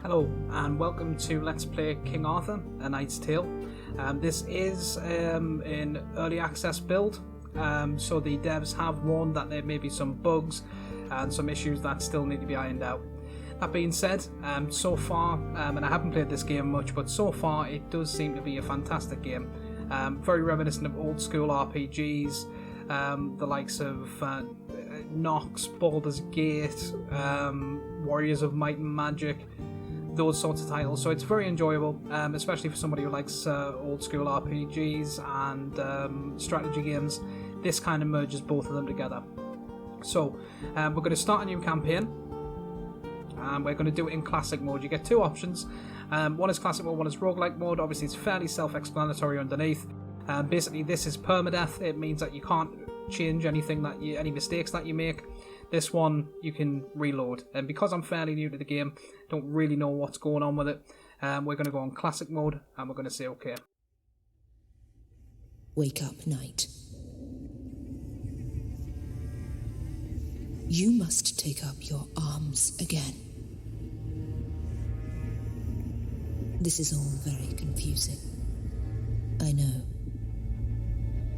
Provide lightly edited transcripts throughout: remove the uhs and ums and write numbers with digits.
Hello and welcome to Let's Play King Arthur, A Knight's Tale. This is an early access build, so the devs have warned that there may be some bugs and some issues that still need to be ironed out. That being said, so far, and I haven't played this game much, but so far it does seem to be a fantastic game. Very reminiscent of old school RPGs, the likes of Nox, Baldur's Gate, Warriors of Might and Magic, those sorts of titles. So it's very enjoyable, especially for somebody who likes old school RPGs and strategy games. This kind of merges both of them together. So we're going to start a new campaign, and we're going to do it in classic mode. You get two options. One is classic mode, one is roguelike mode. Obviously it's fairly self-explanatory underneath. Basically this is permadeath. It means that you can't change anything any mistakes that you make. This one you can reload, and because I'm fairly new to the game, don't really know what's going on with it, we're going to go on classic mode and we're going to say okay. Wake up, knight. You must take up your arms again. This is all very confusing. I know.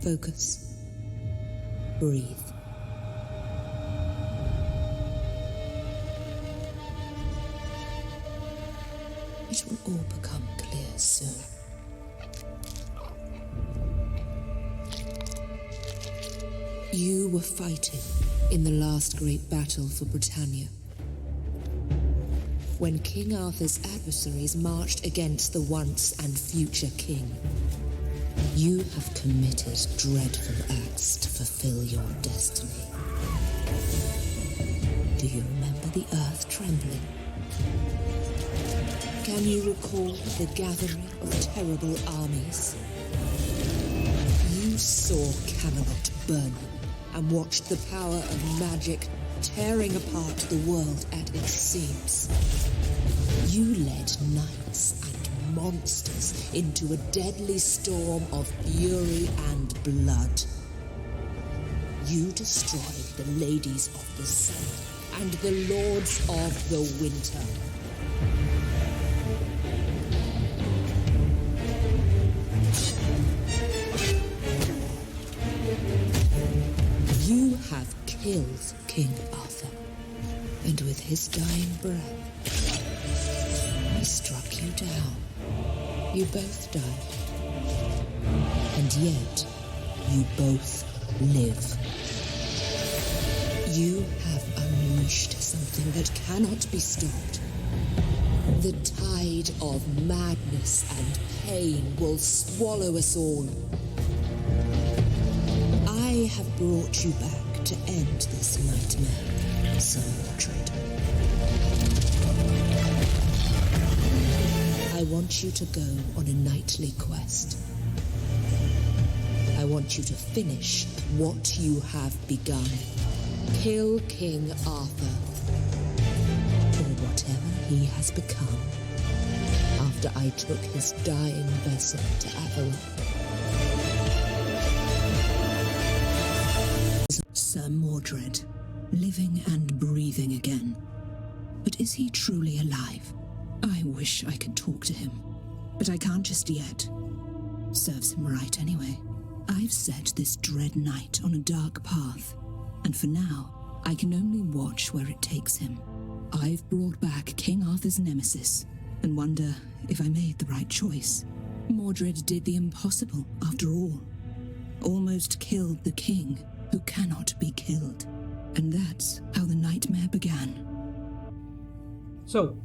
Focus. Breathe. It will all become clear soon. You were fighting in the last great battle for Britannia, when King Arthur's adversaries marched against the once and future king. You have committed dreadful acts to fulfill your destiny. Do you remember the earth trembling? Can you recall the gathering of terrible armies? You saw Camelot burning and watched the power of magic tearing apart the world at its seams. You led knights and monsters into a deadly storm of fury and blood. You destroyed the ladies of the sun and the lords of the winter. You have killed King Arthur, and with his dying breath, he struck you down. You both died, and yet you both live. You have unleashed something that cannot be stopped. The tide of madness and pain will swallow us all. I have brought you back to end this nightmare, Sir Mordred. I want you to go on a knightly quest. I want you to finish what you have begun. Kill King Arthur, or whatever he has become, after I took his dying vessel to Avalok. Sir Mordred, living and breathing again. But is he truly alive? I wish I could talk to him, but I can't just yet. Serves him right anyway. I've set this dread knight on a dark path, and for now, I can only watch where it takes him. I've brought back King Arthur's nemesis, and wonder if I made the right choice. Mordred did the impossible, after all. Almost killed the king, who cannot be killed. And that's how the nightmare began. So,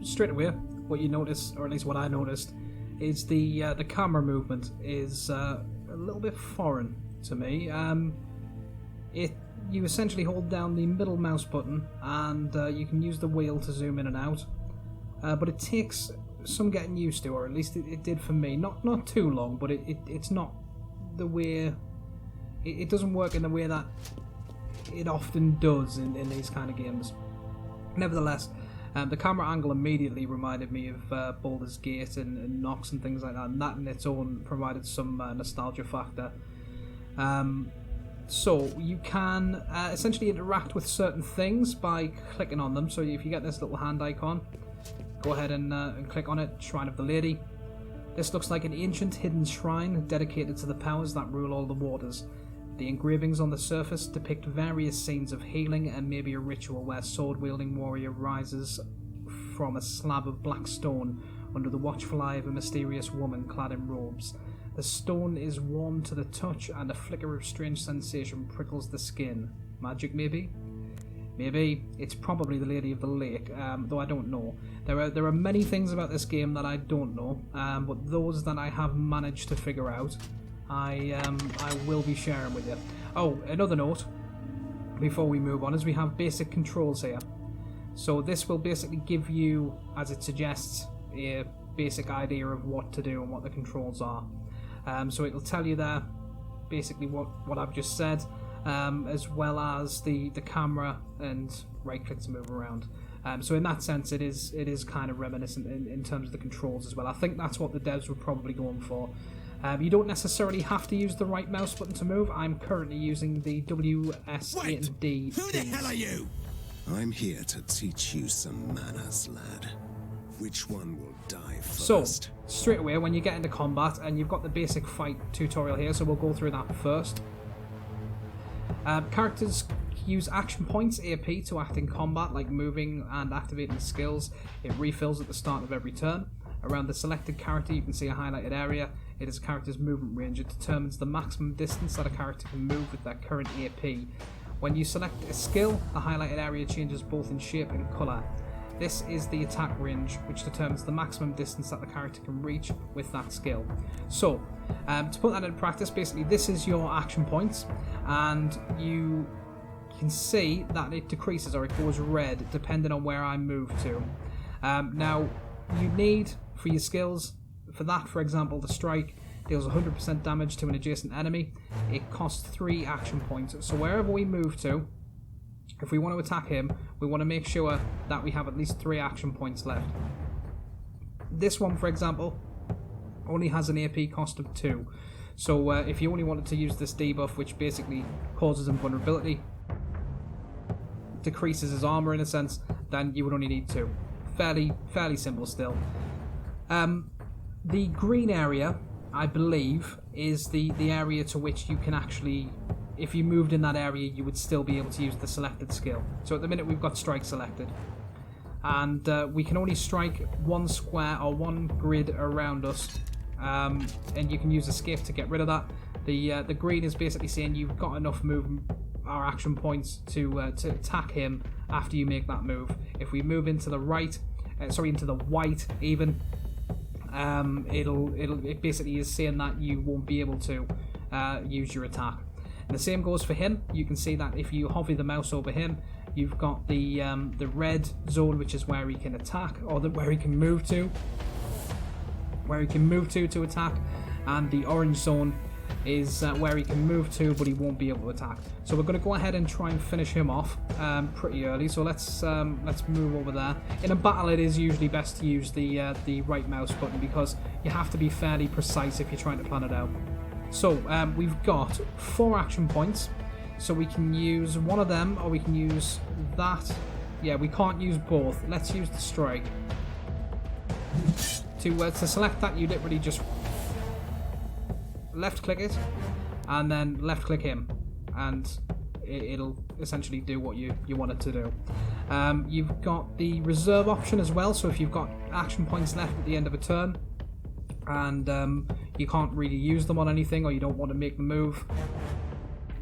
straight away, what you notice, or at least what I noticed, is the camera movement is a little bit foreign to me. You essentially hold down the middle mouse button, and you can use the wheel to zoom in and out. But it takes some getting used to, or at least it did for me. Not too long, but it's not the way. It doesn't work in the way that it often does in these kind of games. Nevertheless, the camera angle immediately reminded me of Baldur's Gate and Nox and things like that, and that in its own provided some nostalgia factor. So you can essentially interact with certain things by clicking on them. So if you get this little hand icon, go ahead and click on it, Shrine of the Lady. This looks like an ancient hidden shrine dedicated to the powers that rule all the waters. The engravings on the surface depict various scenes of healing and maybe a ritual where sword-wielding warrior rises from a slab of black stone under the watchful eye of a mysterious woman clad in robes. The stone is warm to the touch and a flicker of strange sensation prickles the skin. Magic, maybe? Maybe. It's probably the Lady of the Lake, though I don't know. There are many things about this game that I don't know, but those that I have managed to figure out, I will be sharing with you. Oh, another note before we move on is we have basic controls here. So this will basically give you, as it suggests, a basic idea of what to do and what the controls are. So it'll tell you there basically what I've just said, as well as the camera and right click to move around. So in that sense it is kind of reminiscent in terms of the controls as well. I think that's what the devs were probably going for. You don't necessarily have to use the right mouse button to move. I'm currently using the WS and D. Who the hell are you? I'm here to teach you some manners, lad. Which one will die first? So, straight away when you get into combat, and you've got the basic fight tutorial here, so we'll go through that first. Characters use action points, AP, to act in combat, like moving and activating skills. It refills at the start of every turn. Around the selected character you can see a highlighted area. It is a character's movement range. It determines the maximum distance that a character can move with their current AP. When you select a skill, the highlighted area changes both in shape and colour. This is the attack range, which determines the maximum distance that the character can reach with that skill. So, to put that into practice, basically this is your action points, and you can see that it decreases or it goes red depending on where I move to. Now, you need, for your skills, for that, for example, the strike deals 100% damage to an adjacent enemy. It costs 3 action points. So wherever we move to, if we want to attack him, we want to make sure that we have at least 3 action points left. This one, for example, only has an AP cost of 2. So if you only wanted to use this debuff, which basically causes invulnerability, decreases his armor in a sense, then you would only need 2. Fairly simple still. The green area, I believe, is the area to which you can actually, if you moved in that area, you would still be able to use the selected skill. So at the minute we've got strike selected, and we can only strike 1 square or 1 grid around us, and you can use escape to get rid of that. The green is basically saying you've got enough movement or action points to attack him after you make that move. If we move into the right, into the white even, it basically is saying that you won't be able to use your attack. And the same goes for him. You can see that if you hover the mouse over him, you've got the red zone, which is where he can attack, or where he can move to, to attack, and the orange zone is where he can move to, but he won't be able to attack. So we're going to go ahead and try and finish him off pretty early. So let's move over there. In a battle, it is usually best to use the right mouse button, because you have to be fairly precise if you're trying to plan it out. So we've got 4 action points, so we can use one of them, or we can use that. Yeah, we can't use both. Let's use the strike. To select that, you literally just left click it and then left click him, and it'll essentially do what you want it to do. You've got the reserve option as well, so if you've got action points left at the end of a turn and you can't really use them on anything, or you don't want to make the move,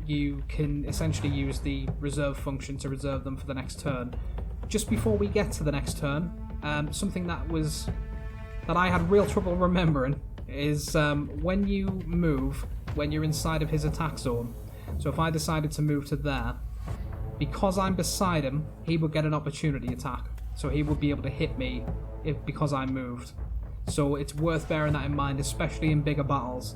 you can essentially use the reserve function to reserve them for the next turn. Just before we get to the next turn, something that I had real trouble remembering is when you move, when you're inside of his attack zone. So if I decided to move to there, because I'm beside him, he would get an opportunity attack. So he would be able to hit me because I moved. So it's worth bearing that in mind, especially in bigger battles.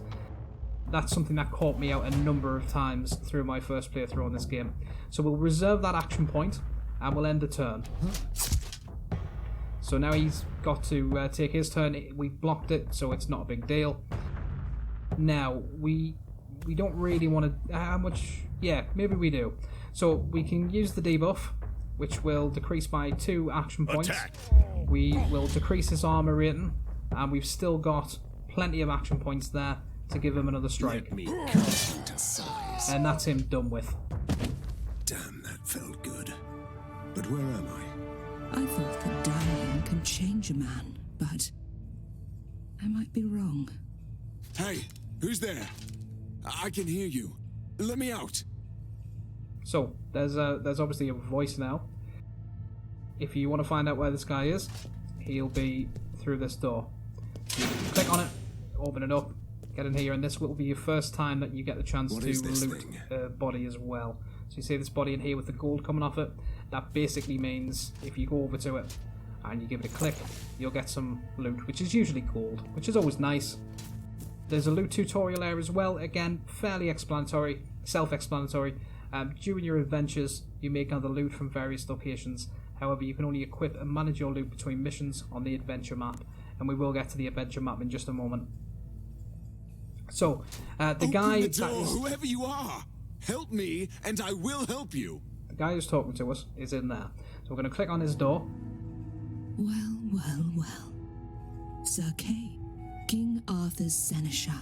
That's something that caught me out a number of times through my first playthrough on this game. So we'll reserve that action point and we'll end the turn. So now he's got to take his turn. We blocked it, so it's not a big deal. Now, we don't really want to... How much... Yeah, maybe we do. So we can use the debuff which will decrease by 2 action points. Attack. We will decrease his armor rating, and we've still got plenty of action points there to give him another strike. Let me cut you to size. And that's him done with. Damn, that felt good. But where am I? I thought that dying can change a man, but I might be wrong. Hey, who's there? I can hear you. Let me out. So, there's obviously a voice now. If you want to find out where this guy is, he'll be through this door. You click on it, open it up, get in here, and this will be your first time that you get the chance What to is this loot thing? a body as well. So you see this body in here with the gold coming off it. That basically means if you go over to it and you give it a click, you'll get some loot, which is usually gold, which is always nice. There's a loot tutorial there as well, again, fairly explanatory, self-explanatory. During your adventures, you may gather loot from various locations. However, you can only equip and manage your loot between missions on the adventure map, and we will get to the adventure map in just a moment. So, the guy Open the door, that is, whoever you are. Help me, and I will help you. the guy who's talking to us is in there. So we're going to click on his door. Well, well, well. Sir Kay, King Arthur's seneschal,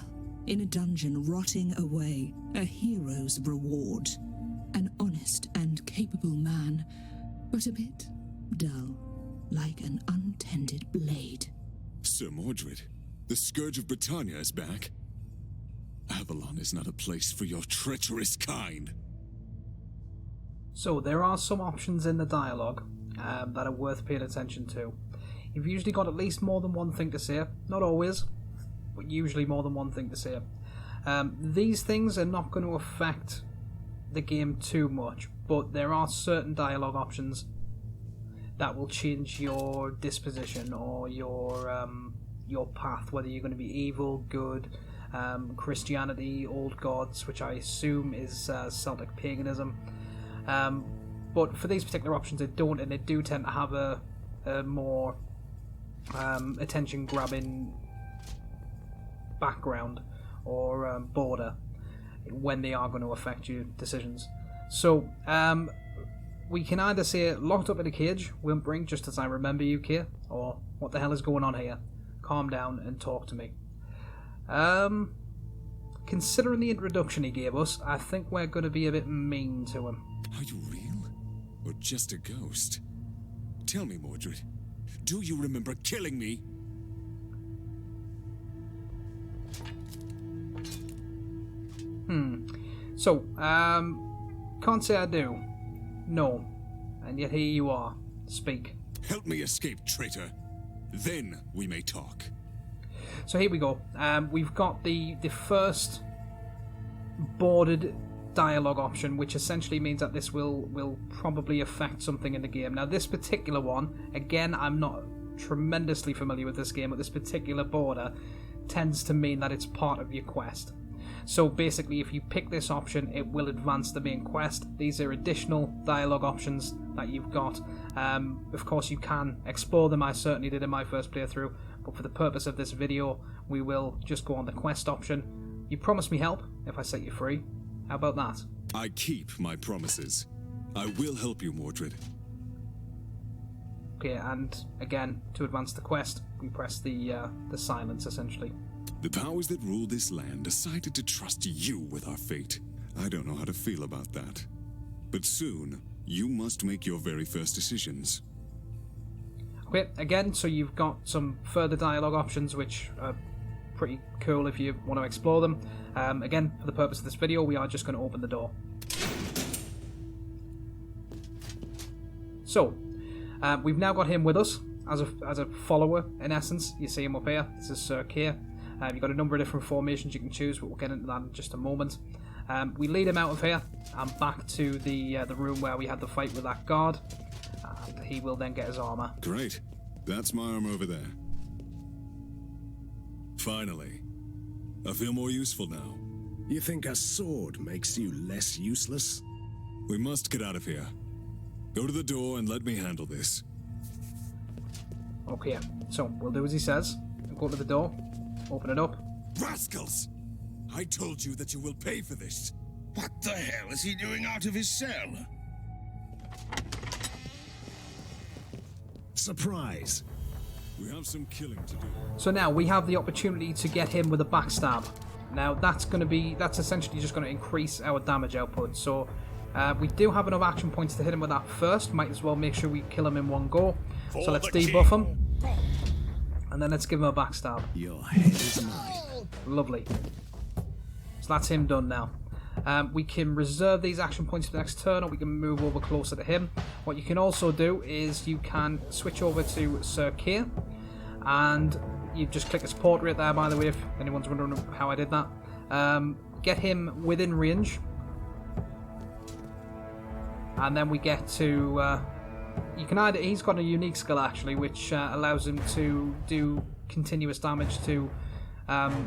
in a dungeon rotting away, a hero's reward. An honest and capable man, but a bit dull, like an untended blade. Sir Mordred, the Scourge of Britannia is back. Avalon is not a place for your treacherous kind. So there are some options in the dialogue that are worth paying attention to. You've usually got at least more than one thing to say. Not always, but usually more than one thing to say. These things are not going to affect the game too much, but there are certain dialogue options that will change your disposition or your path, whether you're going to be evil, good, Christianity, old gods, which I assume is Celtic paganism. But for these particular options, they don't, and they do tend to have a more attention-grabbing background or border when they are going to affect your decisions. So, we can either say locked up in a cage, whimpering just as I remember you, Kay, or what the hell is going on here? Calm down and talk to me. Considering the introduction he gave us, I think we're going to be a bit mean to him. Are you real? Or just a ghost? Tell me, Mordred, do you remember killing me? So, can't say I do. No. And yet here you are. Speak. Help me escape, traitor. Then we may talk. So here we go. We've got the first bordered dialogue option, which essentially means that this will probably affect something in the game. Now, this particular one, again, I'm not tremendously familiar with this game, but this particular border tends to mean that it's part of your quest. So basically, if you pick this option, it will advance the main quest. These are additional dialogue options that you've got. Of course, you can explore them. I certainly did in my first playthrough, but for the purpose of this video, we will just go on the quest option. You promise me help if I set you free. How about that? I keep my promises. I will help you, Mordred. Okay, and again, to advance the quest, we press the silence, essentially. The powers that rule this land decided to trust you with our fate. I don't know how to feel about that. But soon, you must make your very first decisions. Okay, again, so you've got some further dialogue options, which are pretty cool if you want to explore them. Again, for the purpose of this video, we are just going to open the door. So, we've now got him with us as a follower, in essence. You see him up here. This is Sir Kay. You've got a number of different formations you can choose, but we'll get into that in just a moment. We lead him out of here and back to the room where we had the fight with that guard. And he will then get his armor. Great. That's my armor over there. Finally. I feel more useful now. You think a sword makes you less useless? We must get out of here. Go to the door and let me handle this. Okay, so we'll do as he says. We'll go to the door, open it up. Rascals! I told you that you will pay for this. What the hell is he doing out of his cell? Surprise! We have some killing to do. So now we have the opportunity to get him with a backstab. Now that's essentially just going to increase our damage output. So we do have enough action points to hit him with that first. Might as well make sure we kill him in one go. So let's debuff him. And then let's give him a backstab. Your head is mine. Lovely. So that's him done now. We can reserve these action points for the next turn, or we can move over closer to him. What you can also do is you can switch over to Sir Keir, and you just click his portrait there, by the way, if anyone's wondering how I did that. Get him within range, and then we get to you can either, he's got a unique skill actually, which allows him to do continuous damage to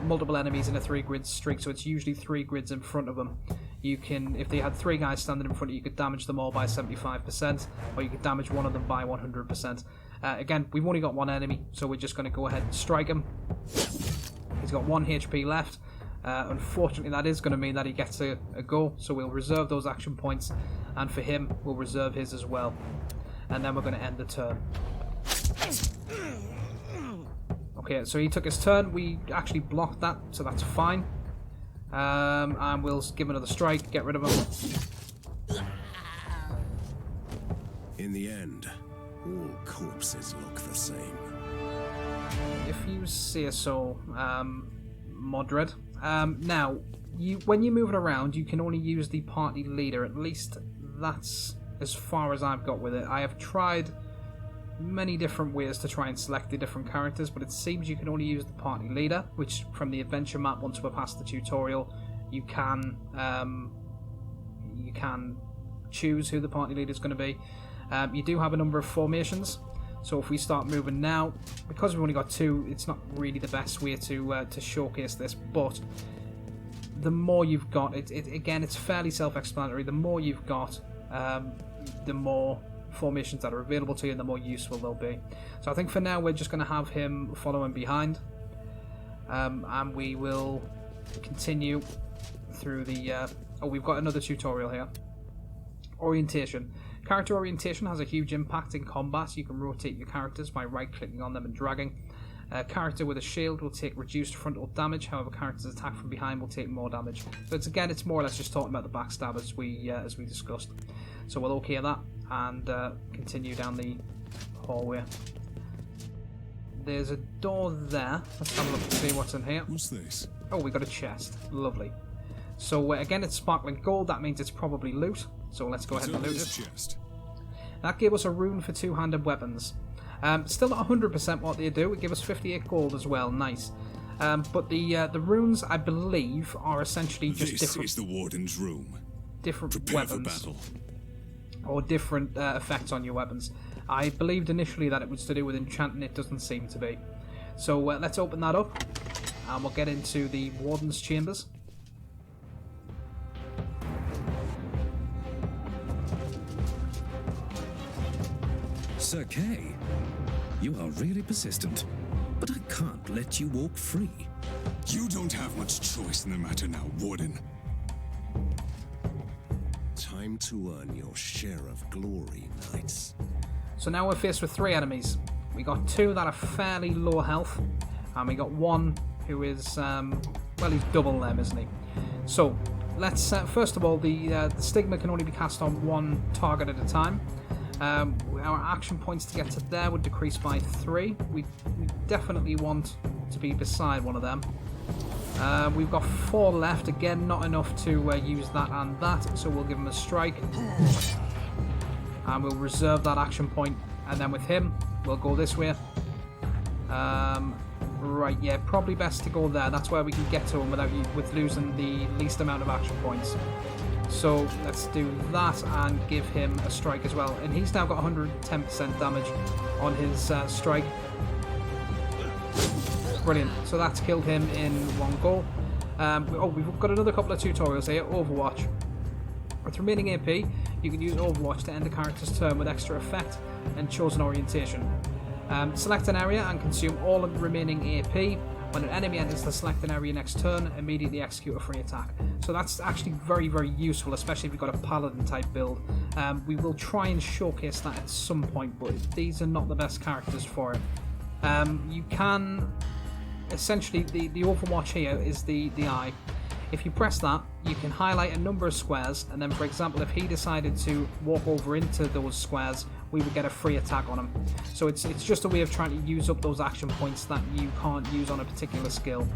multiple enemies in a 3-grid streak, so it's usually 3 grids in front of them. You can, if they had 3 guys standing in front of you, you could damage them all by 75%, or you could damage one of them by 100%. Again, we've only got one enemy, so we're just going to go ahead and strike him. He's got 1 HP left. Unfortunately, that is going to mean that he gets a go, so we'll reserve those action points, and for him, we'll reserve his as well. And then we're going to end the turn. Okay, so he took his turn. We actually blocked that, so that's fine. And we'll give another strike, get rid of him. In the end, all corpses look the same. If you say so, Modred. Now, when you're moving around, you can only use the party leader. At least that's as far as I've got with it. I have tried many different ways to try and select the different characters, but it seems you can only use the party leader, which from the adventure map, once we're past the tutorial, you can choose who the party leader is going to be. You do have a number of formations, so if we start moving now, because we've only got 2, it's not really the best way to showcase this, but the more you've got, again, it's fairly self-explanatory. The more you've got, the more formations that are available to you, and the more useful they'll be. So I think for now we're just going to have him following behind, and we will continue through the we've got another tutorial here. Orientation. Character orientation has a huge impact in combat. You can rotate your characters by right clicking on them and dragging. A character with a shield will take reduced frontal damage, however characters attacked from behind will take more damage. So it's more or less just talking about the backstab as we discussed. So we'll OK that and continue down the hallway. There's a door there. Let's have a look and see what's in here. What's this? Oh, we got a chest. Lovely. So again, it's sparkling gold. That means it's probably loot. So let's go ahead and loot it. Chest. That gave us a rune for 2-handed weapons. Still not 100% what they do. It gave us 58 gold as well. Nice. But the runes, I believe, are essentially just different. This is the Warden's room. Different Prepare weapons. for battle. Or different effects on your weapons. I believed initially that it was to do with enchanting. It doesn't seem to be. So let's open that up, and we'll get into the Warden's chambers. Sir Kay, you are really persistent, but I can't let you walk free. You don't have much choice in the matter now, Warden. Time to earn your share of glory, knights. So now we're faced with 3 enemies. We got 2 that are fairly low health, and we got 1 who is, well, he's double them, isn't he? So let's first of all, the stigma can only be cast on 1 target at a time. Our action points to get to there would decrease by 3. We definitely want to be beside one of them. We've got 4 left. Again, not enough to use that and that, so we'll give him a strike. And we'll reserve that action point. And then with him, we'll go this way. Right, yeah, probably best to go there. That's where we can get to him with losing the least amount of action points. So let's do that and give him a strike as well. And he's now got 110% damage on his strike. Brilliant. So that's killed him in 1 go. We've got another couple of tutorials here. Overwatch. With remaining AP, you can use Overwatch to end a character's turn with extra effect and chosen orientation. Select an area and consume all of the remaining AP. When an enemy enters the selected area next turn, immediately execute a free attack. So that's actually very, very useful, especially if you've got a paladin type build. We will try and showcase that at some point, but these are not the best characters for it. You can essentially, the Overwatch here is the eye. If you press that, you can highlight a number of squares, and then, for example, if he decided to walk over into those squares, we would get a free attack on him. So it's just a way of trying to use up those action points that you can't use on a particular skill.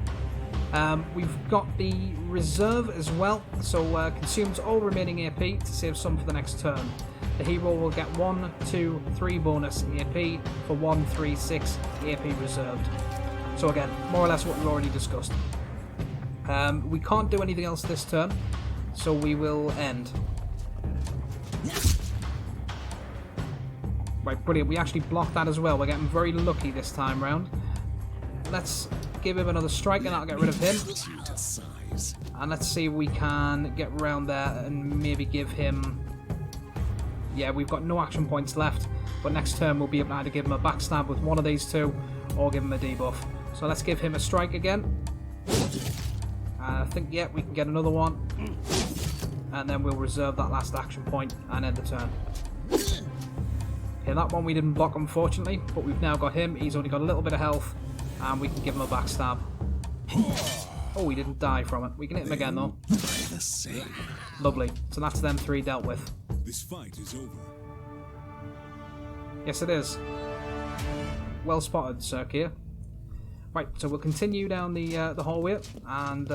We've got the reserve as well, so consumes all remaining AP to save some for the next turn. The hero will get 1, 2, 3 bonus AP for 1, 3, 6 AP reserved. So again, more or less what we've already discussed. We can't do anything else this turn, so we will end. Right, brilliant. We actually blocked that as well. We're getting very lucky this time round. Let's give him another strike and that'll get rid of him. And let's see if we can get around there and maybe give him... Yeah, we've got no action points left, but next turn we'll be able to either give him a backstab with one of these two or give him a debuff. So let's give him a strike again. I think, yeah, we can get another one. And then we'll reserve that last action point and end the turn. Okay, that one we didn't block, unfortunately, but we've now got him. He's only got a little bit of health, and we can give him a backstab. Oh, he didn't die from it. We can hit him again, though. Lovely. So that's them 3 dealt with. This fight is over. Yes, it is. Well spotted, Sir Keir. Right, so we'll continue down the hallway and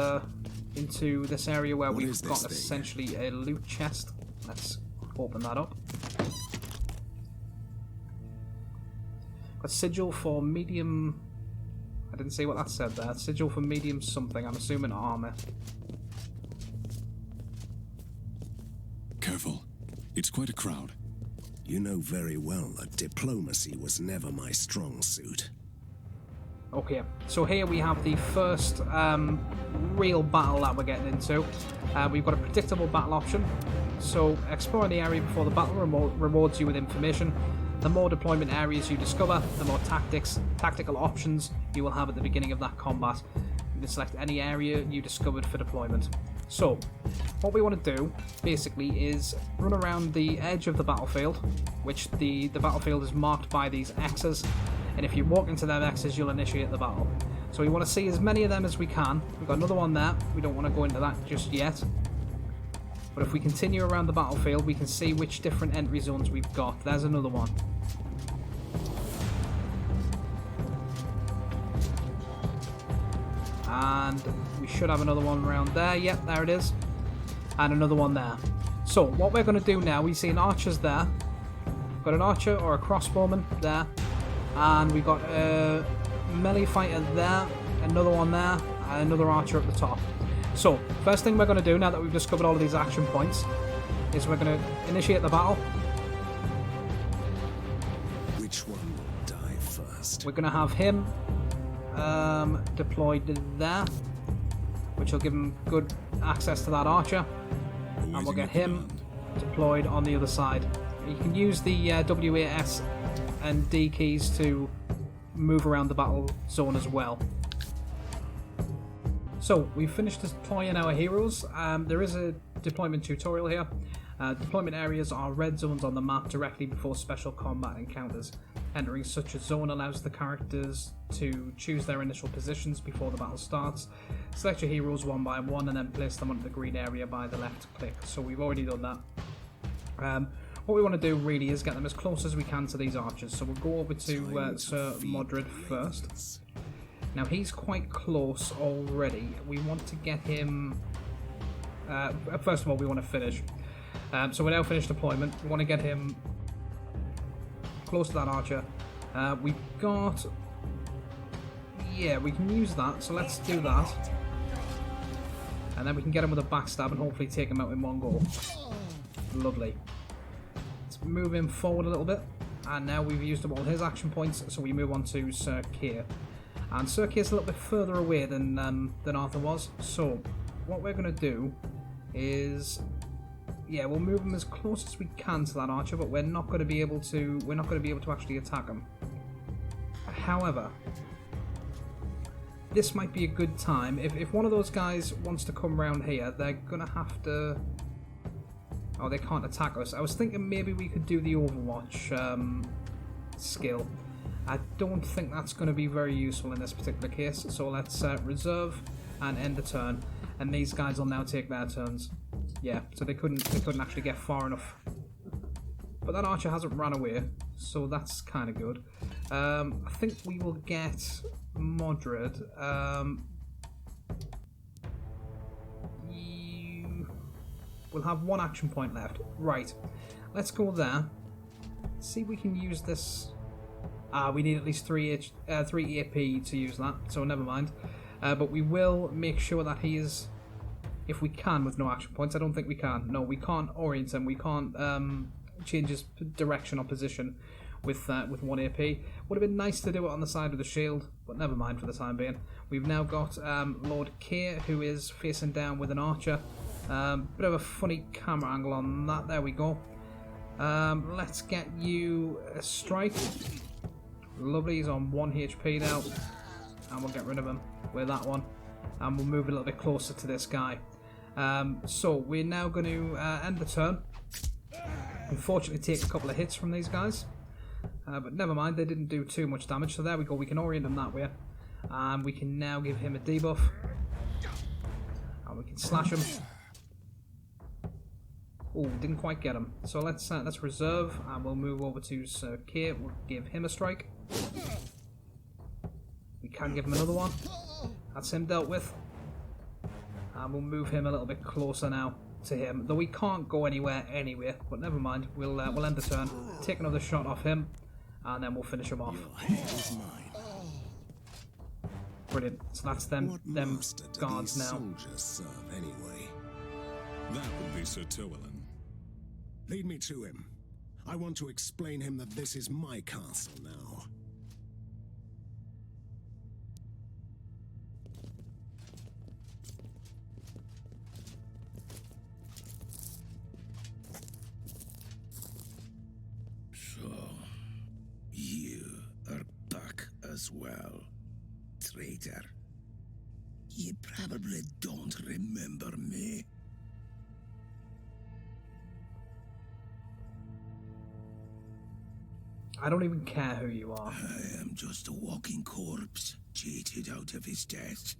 into this area where we've got essentially a loot chest. Let's open that up. A sigil for medium... I didn't see what that said there. Sigil for medium something. I'm assuming armor. Careful. It's quite a crowd. You know very well that diplomacy was never my strong suit. Okay, so here we have the first real battle that we're getting into. We've got a predictable battle option. So exploring the area before the battle rewards you with information. The more deployment areas you discover, the more tactical options you will have at the beginning of that combat. You can select any area you discovered for deployment. So, what we want to do, basically, is run around the edge of the battlefield, which the battlefield is marked by these X's, and if you walk into them X's, you'll initiate the battle. So we want to see as many of them as we can. We've got another one there. We don't want to go into that just yet. But if we continue around the battlefield, we can see which different entry zones we've got. There's another one. And we should have another one around there. Yep, there it is. And another one there. So, what we're going to do now, we see an archer's there. We've got an archer or a crossbowman there. And we've got a melee fighter there. Another one there. And another archer at the top. So, first thing we're going to do now that we've discovered all of these action points is we're going to initiate the battle. Which one will die first? We're going to have him deployed there, which will give him good access to that archer. And we'll get him deployed on the other side. You can use the WAS and D keys to move around the battle zone as well. So, we've finished deploying our heroes. There is a deployment tutorial here. Deployment areas are red zones on the map directly before special combat encounters. Entering such a zone allows the characters to choose their initial positions before the battle starts. Select your heroes one by one and then place them onto the green area by the left click. So we've already done that. What we want to do really is get them as close as we can to these archers. So we'll go over to Sir Modred first. Now he's quite close already. We want to get him... first of all, we want to finish. So we're now finished deployment. We want to get him close to that archer. We've got... Yeah, we can use that, so let's do that. And then we can get him with a backstab and hopefully take him out in one go. Lovely. Let's move him forward a little bit. And now we've used up all his action points, so we move on to Sir Keir. And Sir Keir's a little bit further away than Arthur was. So, what we're going to do is... Yeah, we'll move him as close as we can to that archer, but we're not going to be able to actually attack him. However, this might be a good time. If one of those guys wants to come around here, they're gonna have to... Oh, they can't attack us. I was thinking maybe we could do the Overwatch skill. I don't think that's going to be very useful in this particular case, so let's reserve and end the turn, and these guys will now take their turns. Yeah, so they couldn't actually get far enough. But that archer hasn't ran away, so that's kind of good. I think we will get Modred. We'll have one action point left. Right, let's go there. See if we can use this. We need at least 3 AP to use that, so never mind. But we will make sure that he is, if we can, with no action points. I don't think we can. No, we can't orient him. We can't change his direction or position with 1 AP. Would have been nice to do it on the side of the shield, but never mind for the time being. We've now got Lord K, who is facing down with an archer. Bit of a funny camera angle on that. There we go. Let's get you a strike. Lovely, he's on 1 HP now. And we'll get rid of him with that one. And we'll move a little bit closer to this guy. So we're now going to end the turn. Unfortunately take a couple of hits from these guys. But never mind, they didn't do too much damage. So there we go, we can orient him that way. And we can now give him a debuff. And we can slash him. Oh, didn't quite get him. So let's reserve, and we'll move over to Sir K. We'll give him a strike. We can give him another one. That's him dealt with. And we'll move him a little bit closer now to him. Though we can't go anywhere anyway, but never mind. We'll end the turn, take another shot off him, and then we'll finish him off. Brilliant. So that's them guards now. Soldiers serve anyway? That would be Sir Tywelin. Lead me to him. I want to explain him that this is my castle now. So, you are back as well, traitor. You probably don't remember me. I don't even care who you are. I am just a walking corpse, cheated out of his death.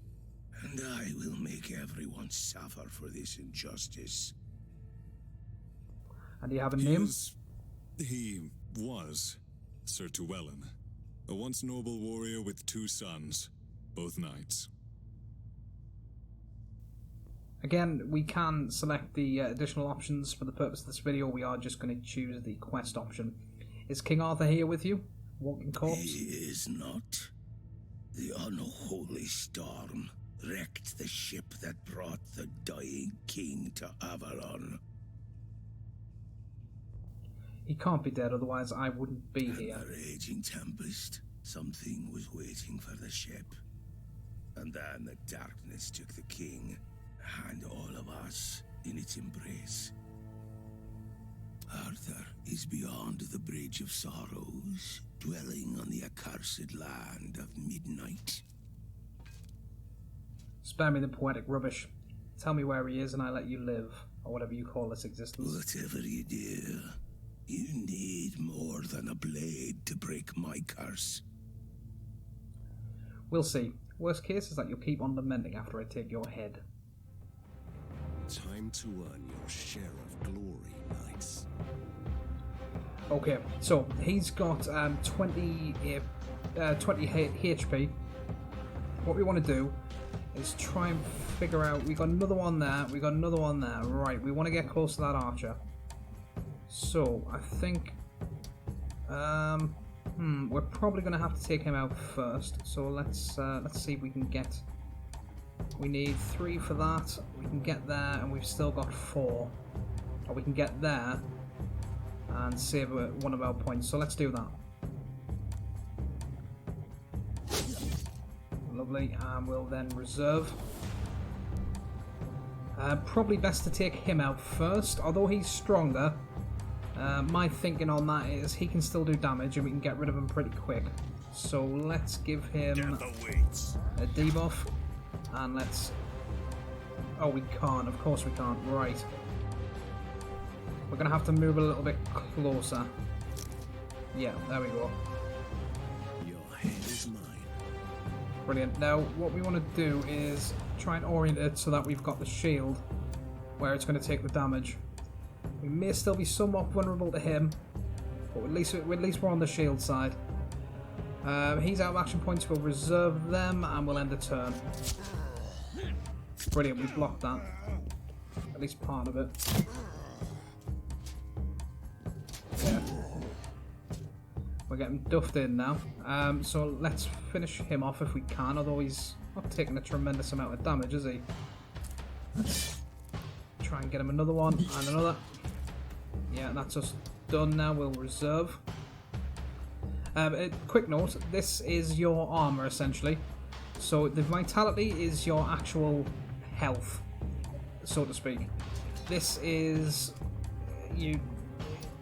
And I will make everyone suffer for this injustice. And do you have a name? He was Sir Tywelin, a once noble warrior with 2 sons, both knights. Again, we can select the additional options for the purpose of this video. We are just going to choose the quest option. Is King Arthur here with you? Walking corpse? He is not. The unholy storm wrecked the ship that brought the dying king to Avalon. He can't be dead, otherwise I wouldn't be here. A raging tempest. Something was waiting for the ship. And then the darkness took the king, and all of us in its embrace. Arthur is beyond the Bridge of Sorrows, dwelling on the accursed land of midnight. Spare me the poetic rubbish. Tell me where he is and I let you live, or whatever you call this existence. Whatever you do, you need more than a blade to break my curse. We'll see. Worst case is that you'll keep on lamenting after I take your head. Time to earn your share of glory, knights. Okay, so he's got 20 HP. What we want to do is try and figure out... We got another one there, we got another one there. Right, we want to get close to that archer. So, I think... we're probably going to have to take him out first. So let's see if we can get... We need 3 for that. We can get there, and we've still got 4. Or we can get there and save one of our points. So let's do that. Lovely, and we'll then reserve. Probably best to take him out first, although he's stronger. My thinking on that is he can still do damage and we can get rid of him pretty quick. So let's give him Death awaits. a debuff, and let's... Oh, we can't. Of course we can't. Right. We're going to have to move a little bit closer. Yeah, there we go. Your head is mine. Brilliant. Now, what we want to do is try and orient it so that we've got the shield where it's going to take the damage. We may still be somewhat vulnerable to him, but at least we're on the shield side. He's out of action points. We'll reserve them and we'll end the turn. Brilliant. We blocked that. At least part of it. Yeah. We're getting duffed in now. So let's finish him off if we can, although he's not taking a tremendous amount of damage, is he? Let's try and get him another one and another. Yeah, that's us done now. We'll reserve. Quick note, this is your armor essentially. So the vitality is your actual health, so to speak. This is...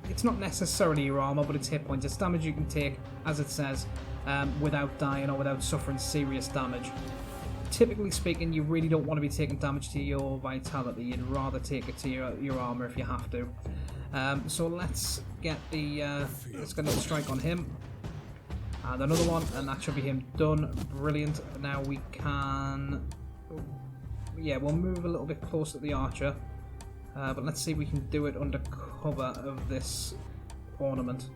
It's not necessarily your armor, but it's hit points. It's damage you can take, as it says, without dying or without suffering serious damage. Typically speaking, you really don't want to be taking damage to your vitality. You'd rather take it to your armor if you have to. So let's get the let's get another strike on him, and another one, and that should be him done. Brilliant. Now we can, yeah, we'll move a little bit closer to the archer. But let's see if we can do it under cover of this ornament.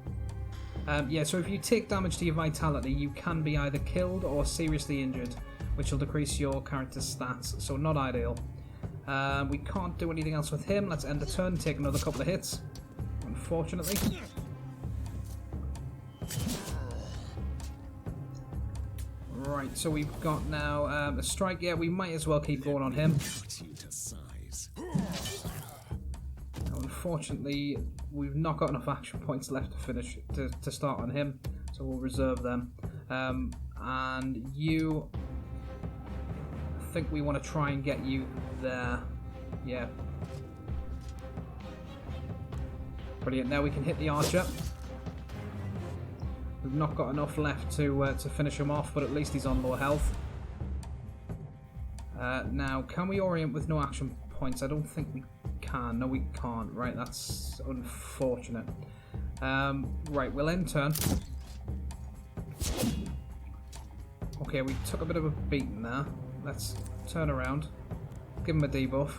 Yeah, so if you take damage to your vitality, you can be either killed or seriously injured, which will decrease your character's stats, so not ideal. We can't do anything else with him. Let's end the turn and take another couple of hits, unfortunately. Right, so we've got now a strike. Yeah, we might as well keep going on him. Unfortunately, we've not got enough action points left to finish to start on him, so we'll reserve them. And you, I think we want to try and get you there. Yeah. Brilliant. Now we can hit the archer. We've not got enough left to finish him off, but at least he's on low health. Now, can we orient with no action points? I don't think we can. No, we can't. Right, that's unfortunate. Right, we'll end turn. Okay, we took a bit of a beating there. Let's turn around, give him a debuff,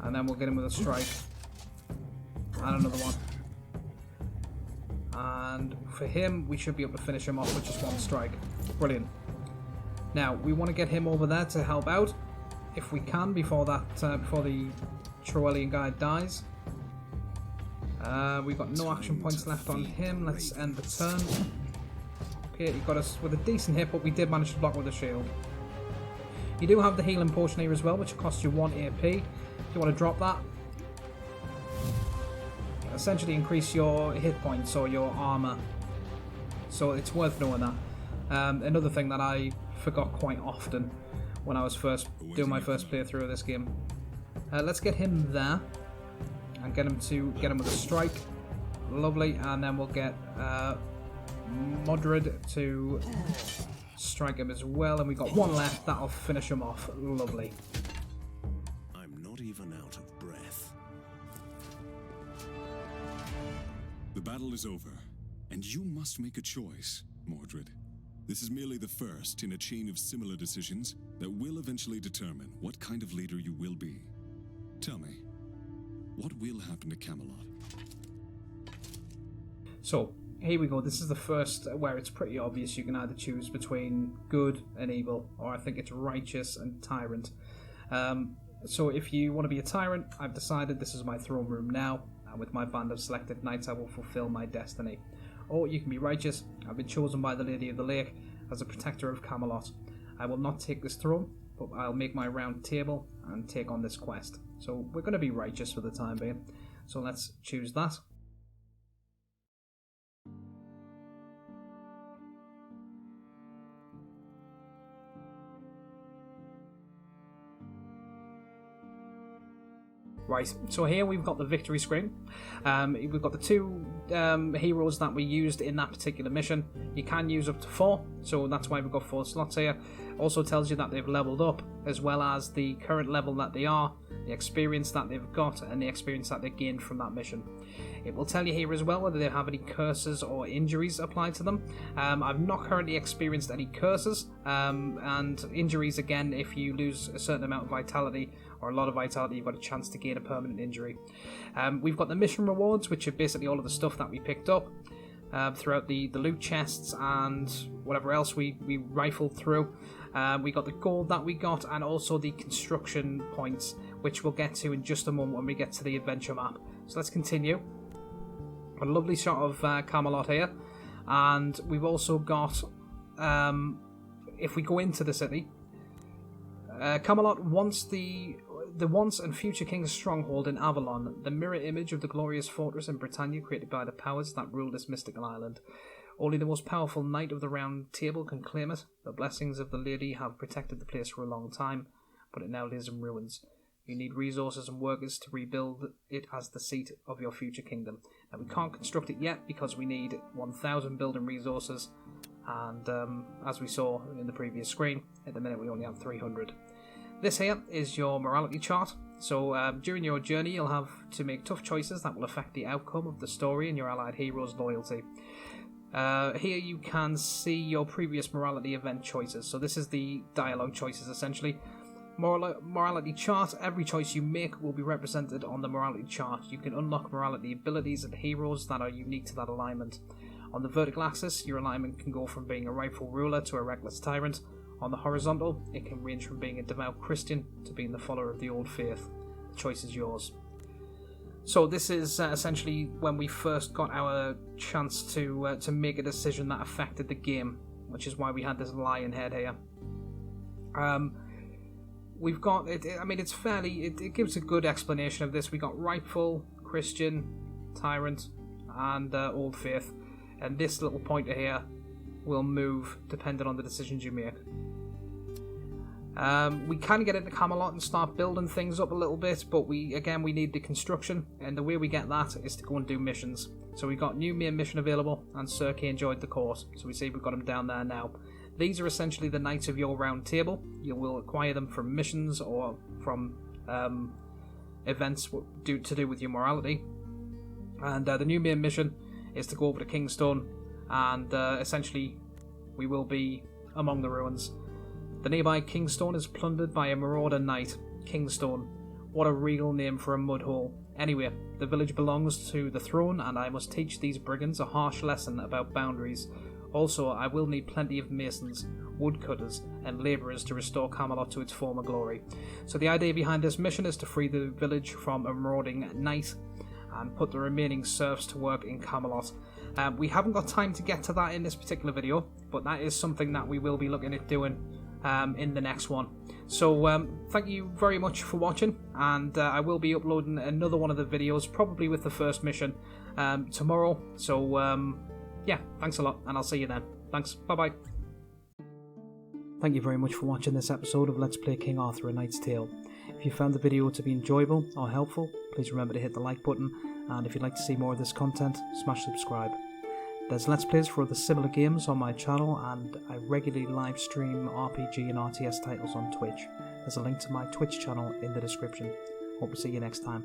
and then we'll get him with a strike. And another one. And for him, we should be able to finish him off with just one strike. Brilliant. Now, we want to get him over there to help out, if we can, before before the Trowellian guy dies. We've got no action points left on him. Let's end the turn. Okay, he got us with a decent hit, but we did manage to block with a shield. You do have the healing potion here as well, which costs you 1 AP. If you want to drop that, essentially increase your hit points or your armor. So it's worth knowing that. Another thing that I forgot quite often when I was doing my first playthrough of this game. Let's get him there and get him with a strike. Lovely, and then we'll get Modred to strike him as well, and we got one left. That'll finish him off. Lovely. I'm not even out of breath. The battle is over, and you must make a choice, Mordred. This is merely the first in a chain of similar decisions that will eventually determine what kind of leader you will be. Tell me, what will happen to Camelot? So, here we go. This is the first where it's pretty obvious you can either choose between good and evil, or I think it's righteous and tyrant. So if you want to be a tyrant, I've decided this is my throne room now, and with my band of selected knights I will fulfill my destiny. Or you can be righteous. I've been chosen by the Lady of the Lake as a protector of Camelot. I will not take this throne, but I'll make my round table and take on this quest. So we're going to be righteous for the time being. So let's choose that. Right, so here we've got the victory screen. We've got the two heroes that we used in that particular mission. You can use up to 4, so that's why we've got 4 slots here. Also tells you that they've leveled up, as well as the current level that they are, the experience that they've got, and the experience that they gained from that mission. It will tell you here as well whether they have any curses or injuries applied to them. I've not currently experienced any curses, and injuries, again, if you lose a certain amount of vitality or a lot of vitality, you've got a chance to gain a permanent injury. We've got the mission rewards, which are basically all of the stuff that we picked up throughout the loot chests and whatever else we rifled through. We got the gold that we got, and also the construction points, which we'll get to in just a moment when we get to the adventure map. So let's continue. A lovely shot of Camelot here, and we've also got, if we go into the city, Camelot wants the once and future king's stronghold in Avalon, the mirror image of the glorious fortress in Britannia created by the powers that rule this mystical island. Only the most powerful knight of the Round Table can claim it. The blessings of the lady have protected the place for a long time, but it now lies in ruins. You need resources and workers to rebuild it as the seat of your future kingdom. Now, we can't construct it yet because we need 1,000 building resources, and as we saw in the previous screen, at the minute we only have 300. This here is your morality chart. So during your journey you'll have to make tough choices that will affect the outcome of the story and your allied hero's loyalty. Here you can see your previous morality event choices. So this is the dialogue choices essentially. Morality chart. Every choice you make will be represented on the morality chart. You can unlock morality abilities and heroes that are unique to that alignment. On the vertical axis, your alignment can go from being a rightful ruler to a reckless tyrant. On the horizontal, it can range from being a devout Christian to being the follower of the old faith. The choice is yours. So this is essentially when we first got our chance to make a decision that affected the game, which is why we had this lion head here. We've got it. I mean, it's fairly. It gives a good explanation of this. We got rightful, Christian, tyrant, and old faith, and this little pointer here will move depending on the decisions you make. We can get into Camelot and start building things up a little bit, but we need the construction, and the way we get that is to go and do missions. So we got new main mission available, and Sir Kay enjoyed the course, so we see we've got him down there now. These are essentially the Knights of your Round Table. You will acquire them from missions or from events to do with your morality. And the new main mission is to go over to Kingstone, and essentially we will be among the ruins. The nearby Kingstone is plundered by a marauder knight. Kingstone. What a regal name for a mudhole. Anyway, the village belongs to the throne, and I must teach these brigands a harsh lesson about boundaries. Also, I will need plenty of masons, woodcutters, and labourers to restore Camelot to its former glory. So the idea behind this mission is to free the village from a marauding knight and put the remaining serfs to work in Camelot. We haven't got time to get to that in this particular video, but that is something that we will be looking at doing in the next one. So thank you very much for watching, and I will be uploading another one of the videos, probably with the first mission, tomorrow. So yeah, thanks a lot, and I'll see you then. Thanks, bye-bye. Thank you very much for watching this episode of Let's Play King Arthur: A Knight's Tale. If you found the video to be enjoyable or helpful, please remember to hit the like button, and if you'd like to see more of this content, smash subscribe. There's Let's Plays for other similar games on my channel, and I regularly live stream RPG and RTS titles on Twitch. There's a link to my Twitch channel in the description. Hope to see you next time.